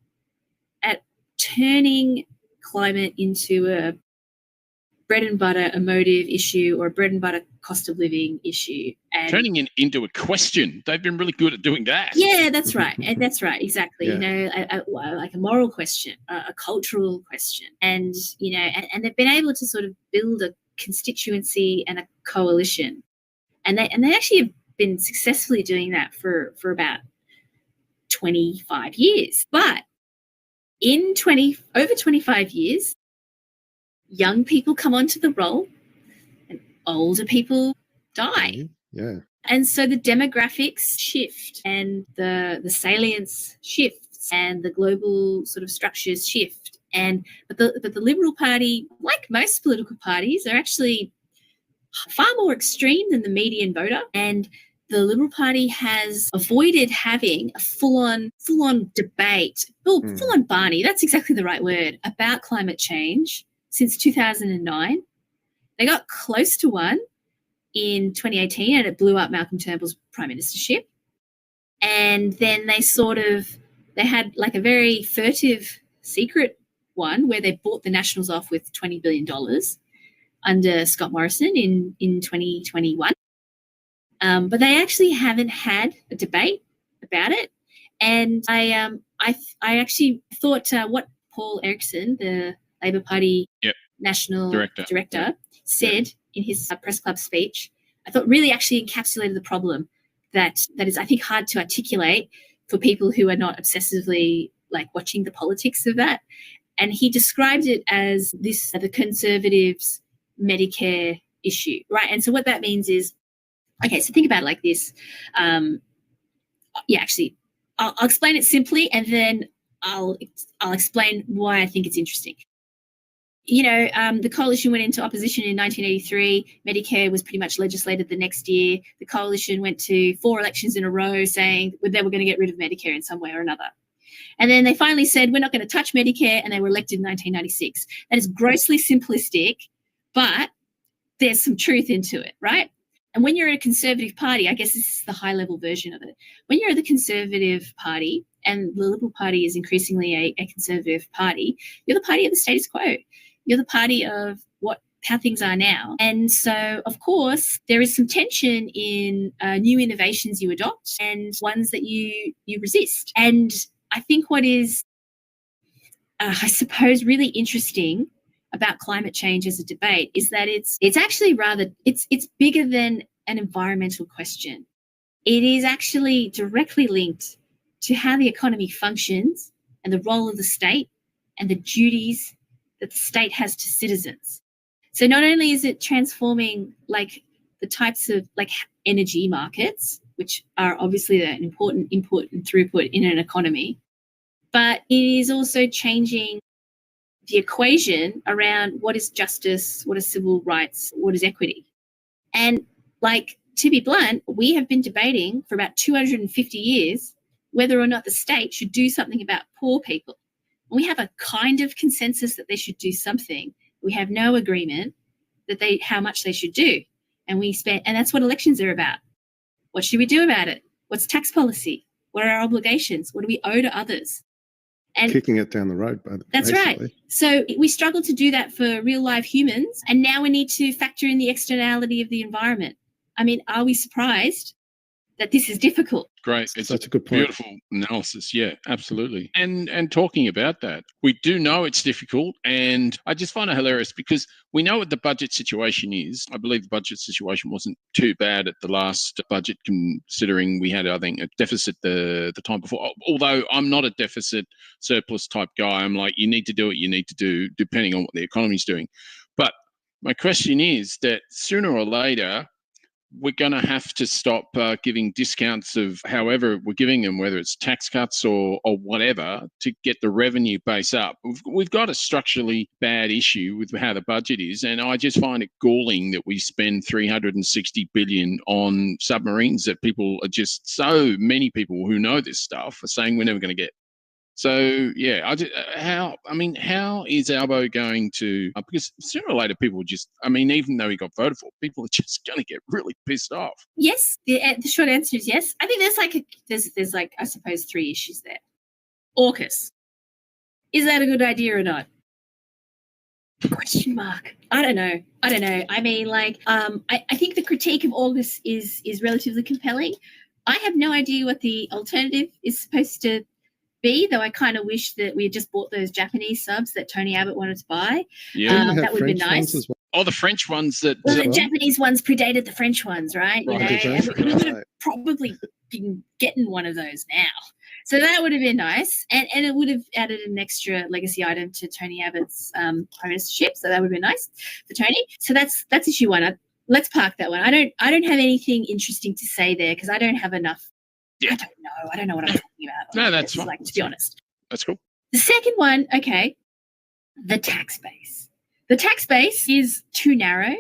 at turning climate into a bread and butter emotive issue or a bread and butter cost of living issue. And turning it into a question. They've been really good at doing that. Yeah, that's right. And that's right. Exactly. Yeah. Like a moral question, a cultural question. And, and they've been able to sort of build a constituency and a coalition. And they actually have been successfully doing that for about 25 years. But in over 25 years, young people come onto the roll and older people die. Yeah. And so the demographics shift and the salience shifts and the global sort of structures shift. But the Liberal Party, like most political parties, are actually far more extreme than the median voter. And the Liberal Party has avoided having a full-on debate, full-on Barney, that's exactly the right word, about climate change since 2009. They got close to one in 2018 and it blew up Malcolm Turnbull's prime ministership. And then they had like a very furtive secret one where they bought the Nationals off with $20 billion under Scott Morrison in 2021. But they actually haven't had a debate about it. And I actually thought what Paul Erickson, the Labor Party national director said in his press club speech, I thought really actually encapsulated the problem that is, I think, hard to articulate for people who are not obsessively like watching the politics of that. And he described it as the Conservatives' Medicare issue, right? And so what that means is, okay, so think about it like this. Actually, I'll explain it simply, and then I'll explain why I think it's interesting. The coalition went into opposition in 1983. Medicare was pretty much legislated the next year. The coalition went to 4 elections in a row saying they were going to get rid of Medicare in some way or another. And then they finally said, we're not going to touch Medicare, and they were elected in 1996. That is grossly simplistic, but there's some truth into it, right? And when you're a Conservative Party, I guess this is the high-level version of it. When you're the Conservative Party, and the Liberal Party is increasingly a Conservative Party, you're the party of the status quo. You're the party of how things are now. And so, of course, there is some tension in new innovations you adopt and ones that you resist. And I think what is, I suppose, really interesting about climate change as a debate is that it's actually it's bigger than an environmental question. It is actually directly linked to how the economy functions and the role of the state and the duties that the state has to citizens. So not only is it transforming like the types of like energy markets, which are obviously an important input and throughput in an economy, but it is also changing the equation around what is justice, what is civil rights, what is equity. And like, to be blunt, we have been debating for about 250 years whether or not the state should do something about poor people. We have a kind of consensus that they should do something. We have no agreement that how much they should do. And that's what elections are about. What should we do about it? What's tax policy? What are our obligations? What do we owe to others? And kicking it down the road. That's basically. right. So we struggle to do that for real live humans. And now we need to factor in the externality of the environment. I mean, are we surprised that this is difficult? Great. It's such a good point. Beautiful analysis. Yeah, absolutely. And talking about that, we do know it's difficult. And I just find it hilarious because we know what the budget situation is. I believe the budget situation wasn't too bad at the last budget, considering we had, I think, a deficit the time before. Although I'm not a deficit surplus type guy. I'm like, you need to do what you need to do, depending on what the economy's doing. But my question is that sooner or later, we're going to have to stop giving discounts of however we're giving them, whether it's tax cuts or whatever, to get the revenue base up. We've got a structurally bad issue with how the budget is, and I just find it galling that we spend $360 billion on submarines that so many people who know this stuff are saying we're never going to get. So, yeah, how is Albo going to, because sooner or later people even though he got voted for, people are just going to get really pissed off. Yes, the short answer is yes. I think there's I suppose 3 issues there. AUKUS. Is that a good idea or not? Question mark. I don't know. I mean, like, I think the critique of August is relatively compelling. I have no idea what the alternative is supposed to be, though I kind of wish that we had just bought those Japanese subs that Tony Abbott wanted to buy. Yeah, that would be nice. Well. Oh, the French ones that... Well, the Japanese ones predated the French ones, right? You know, and we would have probably been getting one of those now. So that would have been nice. And it would have added an extra legacy item to Tony Abbott's prime ministership. So that would have been nice for Tony. So that's issue one. Let's park that one. I don't have anything interesting to say there because I don't have enough. Yeah. I don't know what I'm talking about. No, that's fine. Like, to be honest. That's cool. The second one, okay, the tax base. The tax base is too narrow.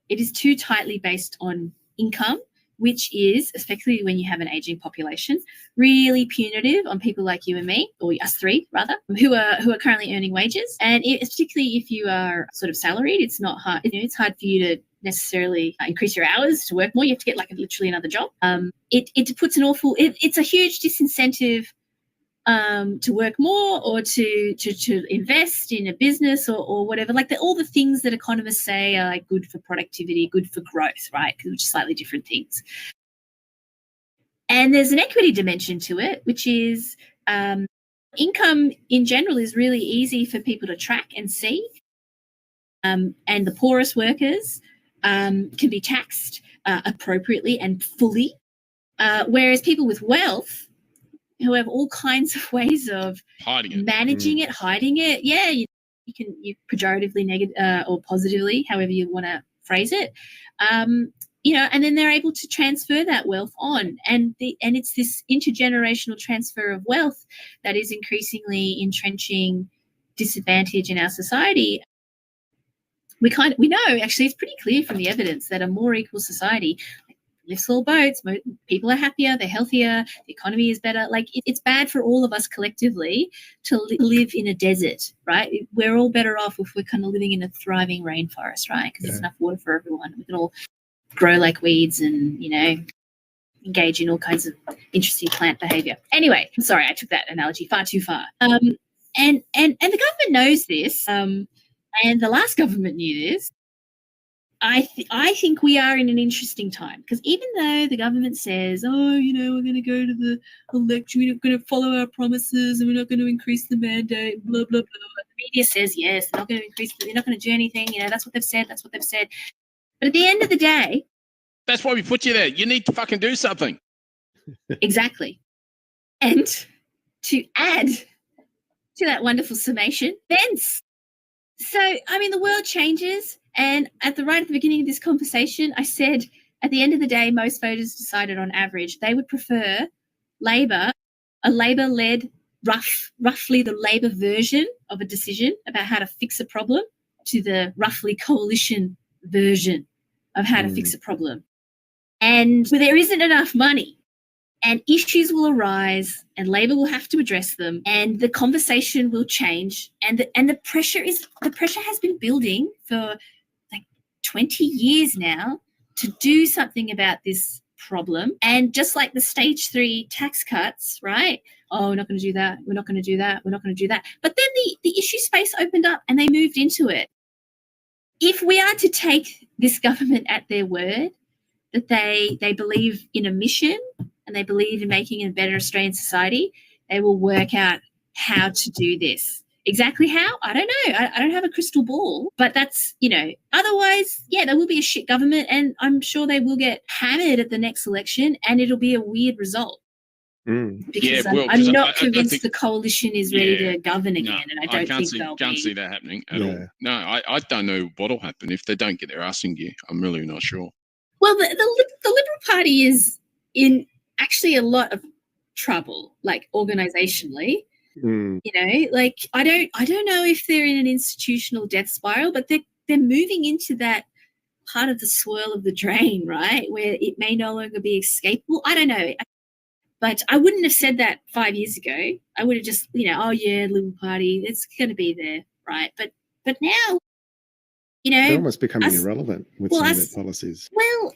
It is too tightly based on income, which is, especially when you have an aging population, really punitive on people like you and me, or us three rather, who are currently earning wages. And particularly if you are sort of salaried, it's not hard. It's hard for you to necessarily increase your hours to work more. You have to get like literally another job. It puts it's a huge disincentive to work more or to invest in a business or whatever, like all the things that economists say are like good for productivity, good for growth, right? Which are slightly different things. And there's an equity dimension to it, which is income in general is really easy for people to track and see. And the poorest workers can be taxed appropriately and fully, whereas people with wealth who have all kinds of ways of managing it, hiding it. Yeah, you pejoratively, or positively, however you want to phrase it. And then they're able to transfer that wealth on, and it's this intergenerational transfer of wealth that is increasingly entrenching disadvantage in our society. We know actually it's pretty clear from the evidence that a more equal society lifts all boats, people are happier, they're healthier, the economy is better. Like it's bad for all of us collectively to live in a desert, right? We're all better off if we're kind of living in a thriving rainforest, right? Because there's enough water for everyone. We can all grow like weeds and, engage in all kinds of interesting plant behavior. Anyway, I'm sorry, I took that analogy far too far. And the government knows this, and the last government knew this. I think we are in an interesting time because even though the government says, we're going to go to the election, we're not going to follow our promises and we're not going to increase the mandate, blah, blah, blah. The media says, yes, they're not going to increase, they're not going to do anything. That's what they've said. But at the end of the day. That's why we put you there. You need to fucking do something. Exactly. And to add to that wonderful summation, events. So, the world changes. And at the beginning of this conversation, I said at the end of the day, most voters decided on average they would prefer Labor, a Labor-led, roughly the Labor version of a decision about how to fix a problem, to the roughly coalition version of how to fix a problem. And there isn't enough money. And issues will arise and Labor will have to address them and the conversation will change. And the pressure has been building for 20 years now to do something about this problem. And just like the stage 3 tax cuts, right? Oh, we're not going to do that. We're not going to do that. We're not going to do that. But then the issue space opened up and they moved into it. If we are to take this government at their word, that they believe in a mission and they believe in making a better Australian society, they will work out how to do this. Exactly how? I don't know. I don't have a crystal ball, but that's, otherwise, there will be a shit government and I'm sure they will get hammered at the next election and it'll be a weird result. Because I'm not convinced the coalition is ready to govern again, and I can't see that happening at all. No, I don't know what'll happen if they don't get their ass in gear. I'm really not sure. Well, the Liberal Party is in actually a lot of trouble, like organisationally. I don't know if they're in an institutional death spiral, but they're moving into that part of the swirl of the drain, right, where it may no longer be escapable. I don't know. But I wouldn't have said that 5 years ago. I would have just, Liberal Party, it's going to be there, right? But now, they're almost becoming irrelevant with some of their policies. Well,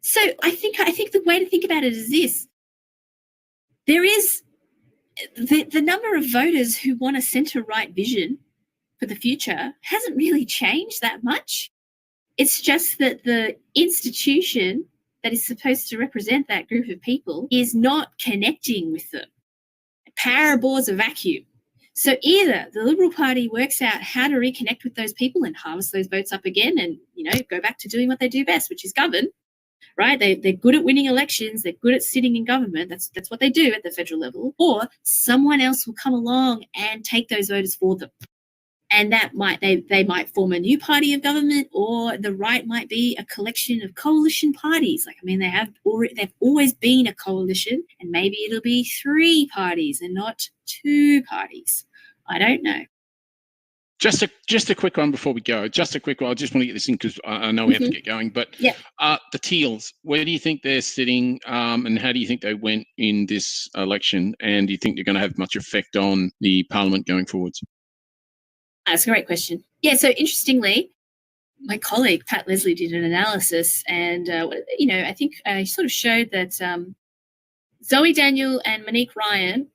so I think the way to think about it is this: there is the number of voters who want a centre-right vision for the future hasn't really changed that much. It's just that the institution that is supposed to represent that group of people is not connecting with them. Power bores a vacuum. So either the Liberal Party works out how to reconnect with those people and harvest those votes up again and, go back to doing what they do best, which is govern, right? They're good at winning elections. They're good at sitting in government. That's what they do at the federal level. Or someone else will come along and take those voters for them. And that they might form a new party of government, or the right might be a collection of coalition parties. They've always been a coalition, and maybe it'll be 3 parties and not 2 parties. I don't know. Just a quick one before we go. Just a quick one. I just want to get this in because I know we have to get going. But the Teals, where do you think they're sitting, and how do you think they went in this election? And do you think they're going to have much effect on the parliament going forwards? That's a great question. Yeah, so interestingly, my colleague, Pat Leslie, did an analysis and, I think he sort of showed that Zoe Daniel and Monique Ryan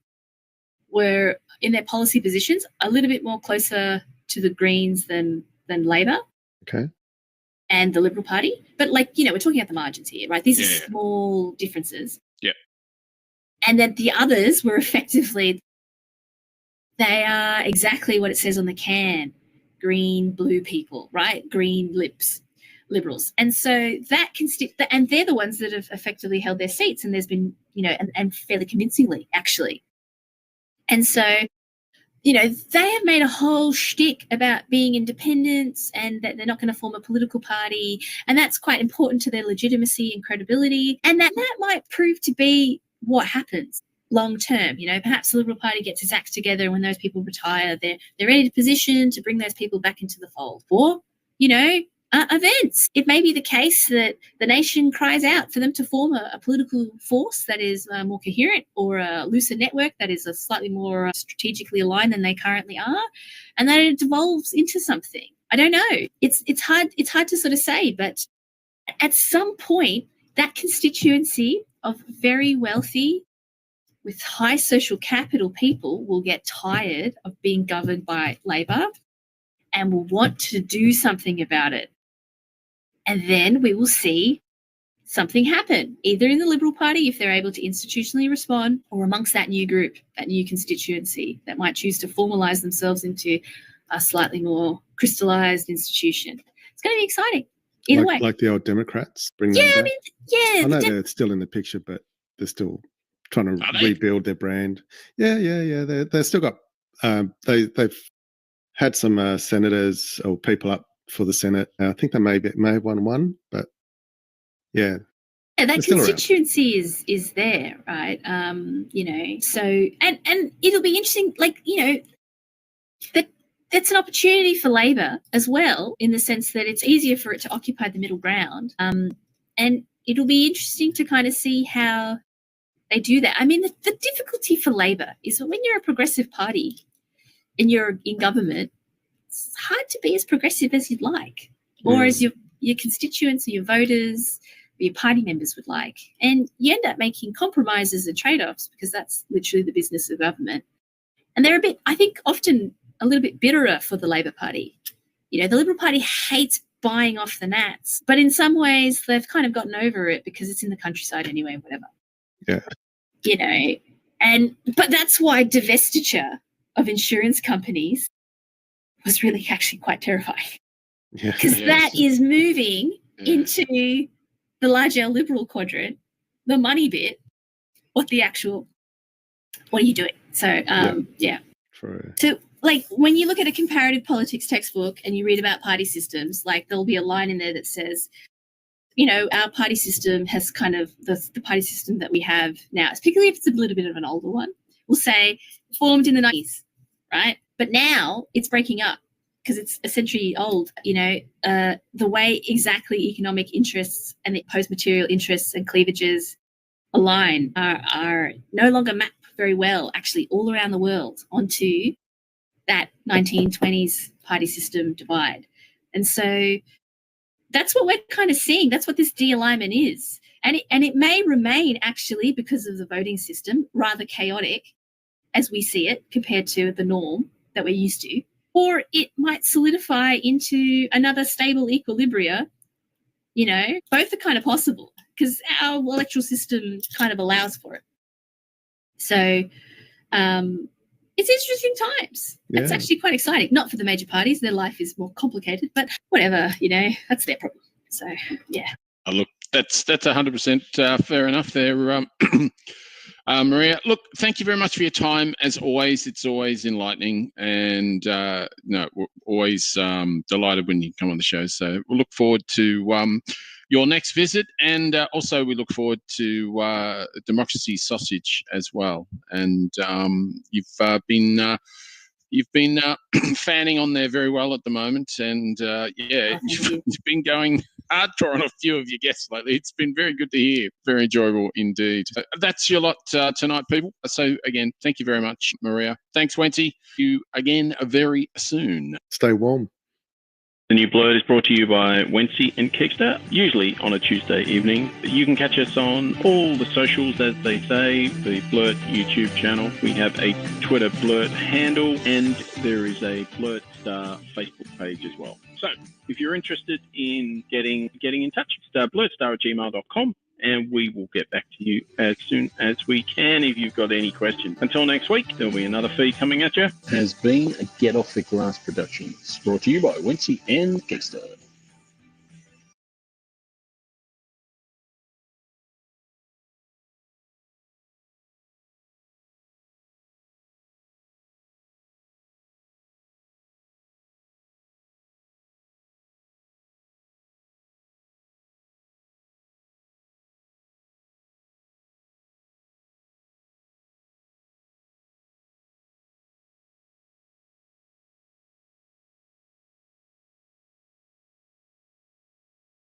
were in their policy positions a little bit more closer to the Greens than Labor. Okay. And the Liberal Party. But we're talking about the margins here, right? These are small differences. Yeah. And then the others were effectively, they are exactly what it says on the can, green, blue people, right? Green liberals. And so that and they're the ones that have effectively held their seats, and there's been, and fairly convincingly, actually. And so, they have made a whole shtick about being independents and that they're not going to form a political party, and that's quite important to their legitimacy and credibility, and that might prove to be what happens long term. Perhaps the Liberal Party gets its act together, and when those people retire, they're ready to position to bring those people back into the fold. Or, events. It may be the case that the nation cries out for them to form a political force that is more coherent, or a looser network that is slightly more strategically aligned than they currently are, and that it devolves into something. I don't know. It's hard to sort of say, but at some point, that constituency of very wealthy, with high social capital people will get tired of being governed by Labor and will want to do something about it. And then we will see something happen, either in the Liberal Party, if they're able to institutionally respond, or amongst that new group, that new constituency that might choose to formalise themselves into a slightly more crystallised institution. It's going to be exciting. Either way. Like the old Democrats. Bring them back. I know they're still in the picture, but they're still trying to rebuild their brand. Yeah. They've still got. They've had some senators or people up for the Senate. I think they may have won one, but yeah. Yeah, that constituency is there, right? So and it'll be interesting. That's an opportunity for Labor as well, in the sense that it's easier for it to occupy the middle ground. And it'll be interesting to kind of see how they do that. I mean, the difficulty for Labor is that when you're a progressive party and you're in government, it's hard to be as progressive as you'd like, or as your constituents or your voters or your party members would like. And you end up making compromises and trade-offs, because that's literally the business of government. And they're often a little bit bitterer for the Labor Party. The Liberal Party hates buying off the Nats, but in some ways they've kind of gotten over it because it's in the countryside anyway, whatever. Yeah. But that's why divestiture of insurance companies was really actually quite terrifying. Yeah. Because that is moving into the larger Liberal quadrant, the money bit, what are you doing? So, True. So, when you look at a comparative politics textbook and you read about party systems, there'll be a line in there that says, our party system has kind of the party system that we have now, particularly if it's a little bit of an older one, will say formed in the 90s, right? But now it's breaking up because it's a century old. The way exactly economic interests and the post-material interests and cleavages align are no longer mapped very well, actually, all around the world onto that 1920s party system divide. And so that's what we're kind of seeing. That's what this de-alignment is. And it may remain, actually, because of the voting system, rather chaotic as we see it compared to the norm that we're used to. or it might solidify into another stable equilibria. You know, both are kind of possible because our electoral system kind of allows for it. So it's interesting times. Yeah. It's actually quite exciting. Not for the major parties. Their life is more complicated, but whatever, you know, that's their problem. So, yeah. Oh, look, that's 100% fair enough there, Marija. Look, thank you very much for your time. As always, it's always enlightening, and we're always delighted when you come on the show. So we'll look forward to your next visit, and also we look forward to Democracy Sausage as well. And you've been fanning on there very well at the moment, and you've been going hardcore on a few of your guests lately. It's been very good to hear. Very enjoyable indeed. That's your lot tonight, people. So again, thank you very much, Marija. Thanks, Wencee. You again very soon. Stay warm. The New Blurt is brought to you by Wencee and Kegsta, usually on a Tuesday evening. You can catch us on all the socials, as they say, the Blurt YouTube channel. We have a Twitter Blurt handle, and there is a Blurt Star Facebook page as well. So if you're interested in getting in touch, it's blurtstar@gmail.com. and we will get back to you as soon as we can if you've got any questions. Until next week, there'll be another feed coming at you. Has been a Get Off the Grass production, brought to you by Wencee and Kegsta.